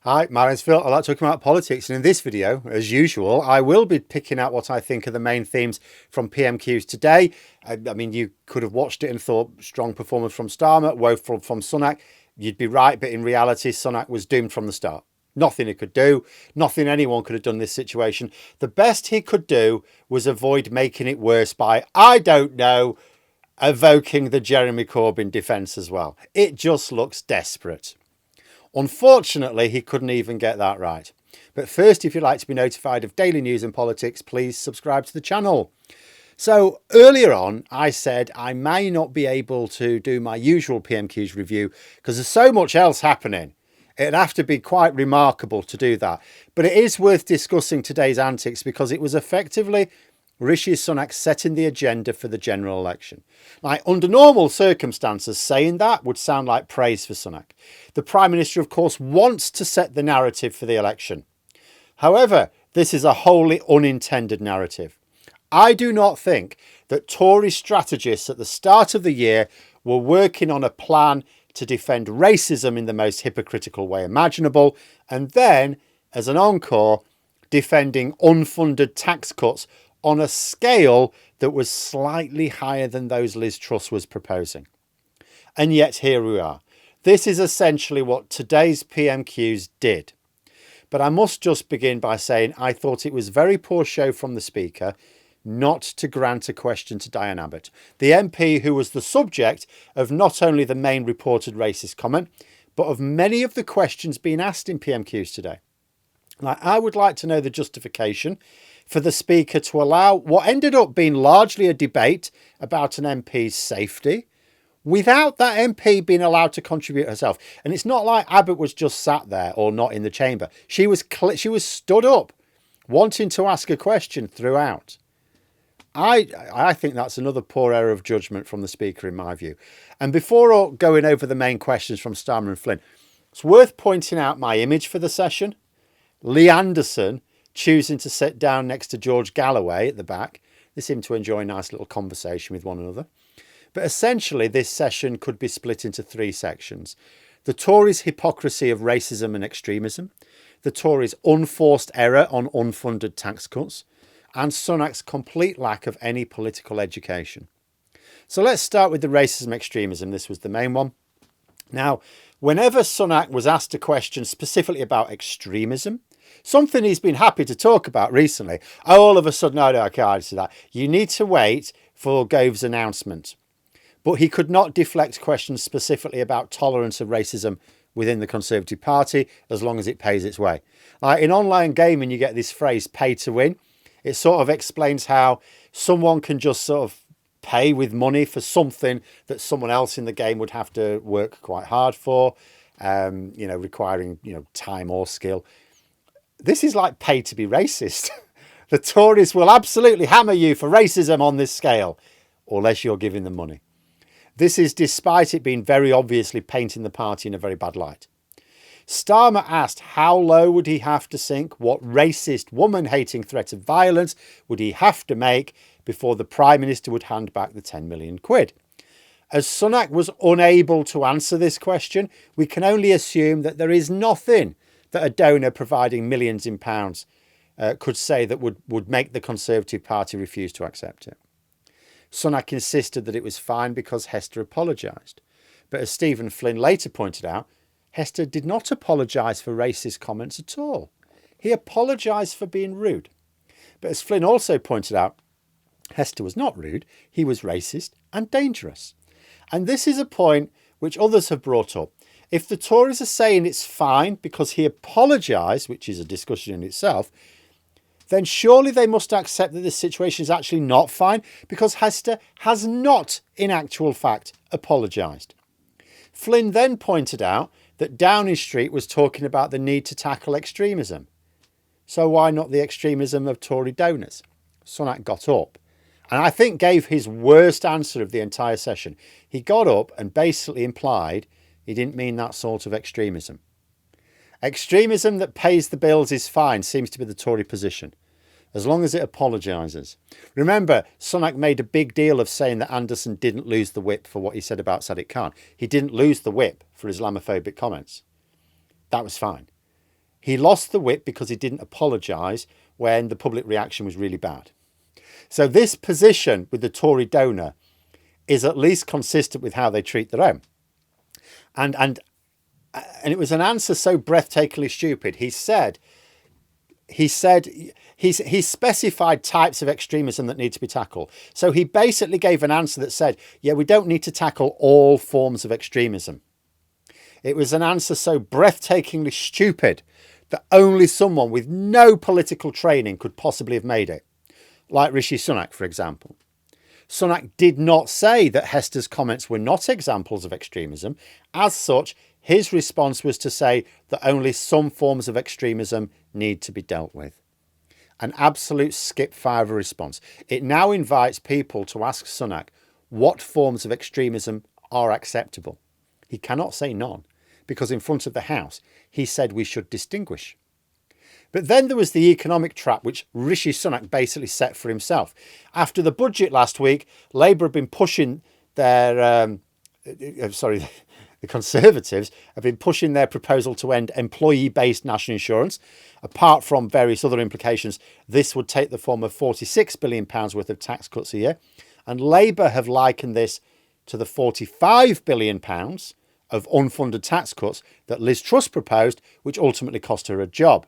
Hi, my name's Phil. I like talking about politics, and in this video, as usual, I will be picking out what I think are the main themes from PMQs today. I mean, you could have watched it and thought strong performance from Starmer, woeful from Sunak. You'd be right, but in reality, Sunak was doomed from the start. Nothing he could do, nothing anyone could have done in this situation. The best he could do was avoid making it worse by, I don't know, evoking the Jeremy Corbyn defence as well. It just looks desperate. Unfortunately, he couldn't even get that right. But first, if you'd like to be notified of daily news and politics, please subscribe to the channel. So earlier on, I said I may not be able to do my usual PMQs review because there's so much else happening. It'd have to be quite remarkable to do that. But it is worth discussing today's antics because it was effectively Rishi Sunak setting the agenda for the general election. Like, under normal circumstances, saying that would sound like praise for Sunak. The Prime Minister, of course, wants to set the narrative for the election. However, this is a wholly unintended narrative. I do not think that Tory strategists at the start of the year were working on a plan to defend racism in the most hypocritical way imaginable, and then, as an encore, defending unfunded tax cuts on a scale that was slightly higher than those Liz Truss was proposing. And yet here we are. This is essentially what today's PMQs did. But I must just begin by saying I thought it was very poor show from the Speaker not to grant a question to Diane Abbott, the MP who was the subject of not only the main reported racist comment, but of many of the questions being asked in PMQs today. Now, I would like to know the justification for the Speaker to allow what ended up being largely a debate about an MP's safety without that MP being allowed to contribute herself. And it's not like Abbott was just sat there or not in the chamber. She was stood up, wanting to ask a question throughout. I think that's another poor error of judgment from the Speaker, in my view. And before going over the main questions from Starmer and Flynn, it's worth pointing out my image for the session. Lee Anderson choosing to sit down next to George Galloway at the back. They seem to enjoy a nice little conversation with one another. But essentially, this session could be split into three sections. The Tories' hypocrisy of racism and extremism, the Tories' unforced error on unfunded tax cuts, and Sunak's complete lack of any political education. So let's start with the racism extremism. This was the main one. Now, whenever Sunak was asked a question specifically about extremism, something he's been happy to talk about recently, all of a sudden, no, I can't answer that. You need to wait for Gove's announcement. But he could not deflect questions specifically about tolerance of racism within the Conservative Party as long as it pays its way. Like in online gaming, you get this phrase, pay to win. It sort of explains how someone can just sort of pay with money for something that someone else in the game would have to work quite hard for, requiring, time or skill. This is like pay to be racist. The Tories will absolutely hammer you for racism on this scale, unless you're giving them money. This is despite it being very obviously painting the party in a very bad light. Starmer asked how low would he have to sink, what racist, woman-hating threat of violence would he have to make before the Prime Minister would hand back the 10 million quid. As Sunak was unable to answer this question, we can only assume that there is nothing that a donor providing millions in pounds could say that would make the Conservative Party refuse to accept it. Sunak insisted that it was fine because Hester apologised. But as Stephen Flynn later pointed out, Hester did not apologise for racist comments at all. He apologised for being rude. But as Flynn also pointed out, Hester was not rude, he was racist and dangerous. And this is a point which others have brought up. If the Tories are saying it's fine because he apologised, which is a discussion in itself, then surely they must accept that this situation is actually not fine because Hester has not, in actual fact, apologised. Flynn then pointed out that Downing Street was talking about the need to tackle extremism. So why not the extremism of Tory donors? Sunak got up and I think gave his worst answer of the entire session. He got up and basically implied he didn't mean that sort of extremism. Extremism that pays the bills is fine seems to be the Tory position, as long as it apologises. Remember, Sunak made a big deal of saying that Anderson didn't lose the whip for what he said about Sadiq Khan. He didn't lose the whip for Islamophobic comments. That was fine. He lost the whip because he didn't apologise when the public reaction was really bad. So this position with the Tory donor is at least consistent with how they treat their own. And it was an answer so breathtakingly stupid. He specified types of extremism that need to be tackled. So he basically gave an answer that said, yeah, we don't need to tackle all forms of extremism. It was an answer so breathtakingly stupid that only someone with no political training could possibly have made it. Like Rishi Sunak, for example. Sunak did not say that Hester's comments were not examples of extremism. As such, his response was to say that only some forms of extremism need to be dealt with. An absolute skip-fire of a response. It now invites people to ask Sunak what forms of extremism are acceptable. He cannot say none, because in front of the House, he said we should distinguish. But then there was the economic trap, which Rishi Sunak basically set for himself. After the budget last week, Labour have been pushing the Conservatives have been pushing their proposal to end employee-based national insurance. Apart from various other implications, this would take the form of £46 billion worth of tax cuts a year. And Labour have likened this to the £45 billion of unfunded tax cuts that Liz Truss proposed, which ultimately cost her a job.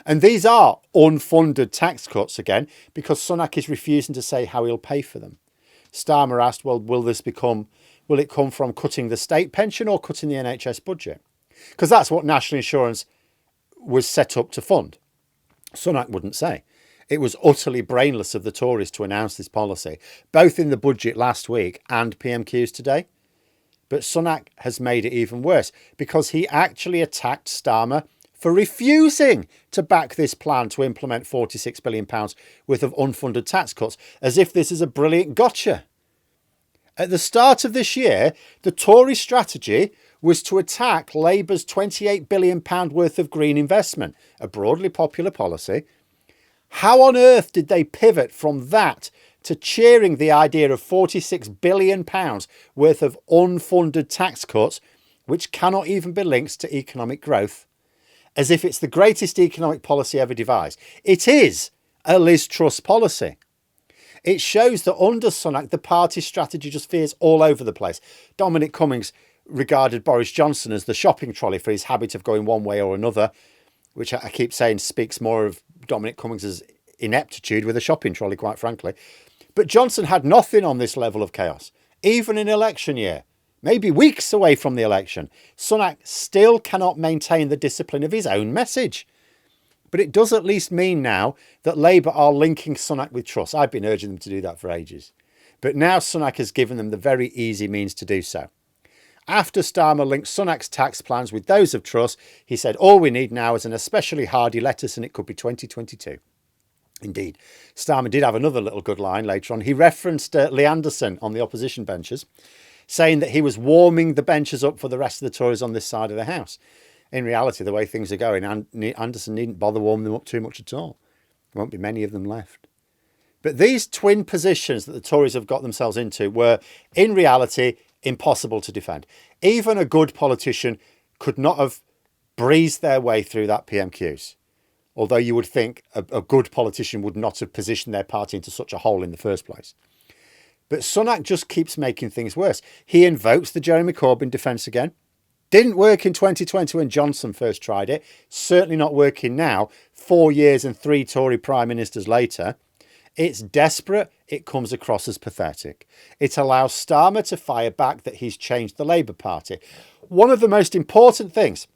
And these are unfunded tax cuts again, because Sunak is refusing to say how he'll pay for them. Starmer asked, well, will it come from cutting the state pension or cutting the NHS budget? Because that's what national insurance was set up to fund. Sunak wouldn't say. It was utterly brainless of the Tories to announce this policy, both in the budget last week and PMQs today. But Sunak has made it even worse, because he actually attacked Starmer for refusing to back this plan to implement £46 billion worth of unfunded tax cuts, as if this is a brilliant gotcha. At the start of this year, the Tory strategy was to attack Labour's £28 billion worth of green investment, a broadly popular policy. How on earth did they pivot from that to cheering the idea of £46 billion worth of unfunded tax cuts, which cannot even be linked to economic growth, as if it's the greatest economic policy ever devised? It is a Liz Truss policy. It shows that under Sunak, the party's strategy just veers all over the place. Dominic Cummings regarded Boris Johnson as the shopping trolley for his habit of going one way or another, which I keep saying speaks more of Dominic Cummings' ineptitude with a shopping trolley, quite frankly. But Johnson had nothing on this level of chaos, even in election year. Maybe weeks away from the election, Sunak still cannot maintain the discipline of his own message. But it does at least mean now that Labour are linking Sunak with Truss. I've been urging them to do that for ages. But now Sunak has given them the very easy means to do so. After Starmer linked Sunak's tax plans with those of Truss, he said all we need now is an especially hardy lettuce, and it could be 2022. Indeed, Starmer did have another little good line later on. He referenced Lee Anderson on the opposition benches, saying that he was warming the benches up for the rest of the Tories on this side of the House. In reality, the way things are going, Anderson needn't bother warming them up too much at all. There won't be many of them left. But these twin positions that the Tories have got themselves into were, in reality, impossible to defend. Even a good politician could not have breezed their way through that PMQs. Although you would think a good politician would not have positioned their party into such a hole in the first place. But Sunak just keeps making things worse. He invokes the Jeremy Corbyn defence again. Didn't work in 2020 when Johnson first tried it. Certainly not working now, 4 years and 3 Tory prime ministers later. It's desperate. It comes across as pathetic. It allows Starmer to fire back that he's changed the Labour Party. One of the most important things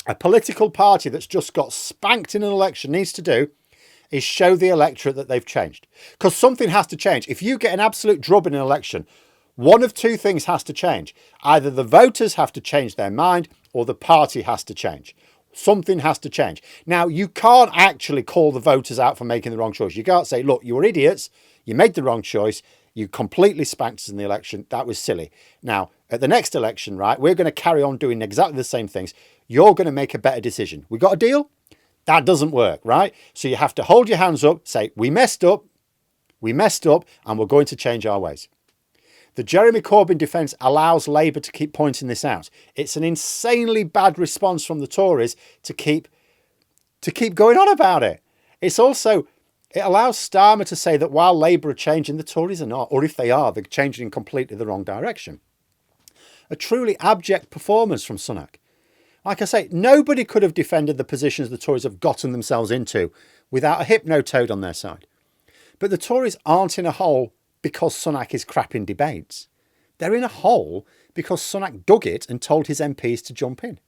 a political party that's just got spanked in an election needs to do is show the electorate that they've changed. Because something has to change. If you get an absolute drubbing in an election, one of two things has to change. Either the voters have to change their mind or the party has to change. Something has to change. Now, you can't actually call the voters out for making the wrong choice. You can't say, look, you were idiots. You made the wrong choice. You completely spanked us in the election. That was silly. Now, at the next election, right, we're going to carry on doing exactly the same things. You're going to make a better decision. We got a deal? That doesn't work, right? So you have to hold your hands up, say, we messed up, and we're going to change our ways. The Jeremy Corbyn defence allows Labour to keep pointing this out. It's an insanely bad response from the Tories to keep to keep going on about it. It's also, it allows Starmer to say that while Labour are changing, the Tories are not, or if they are, they're changing in completely the wrong direction. A truly abject performance from Sunak. Like I say, nobody could have defended the positions the Tories have gotten themselves into without a hypno-toad on their side. But the Tories aren't in a hole because Sunak is crap in debates. They're in a hole because Sunak dug it and told his MPs to jump in.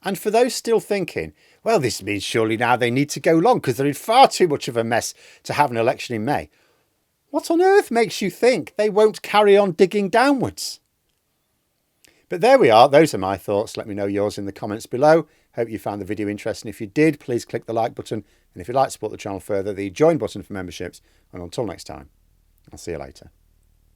And for those still thinking, well, this means surely now they need to go long because they're in far too much of a mess to have an election in May. What on earth makes you think they won't carry on digging downwards? But there we are. Those are my thoughts. Let me know yours in the comments below. Hope you found the video interesting. If you did, please click the like button. And if you'd like to support the channel further, the join button for memberships. And until next time, I'll see you later.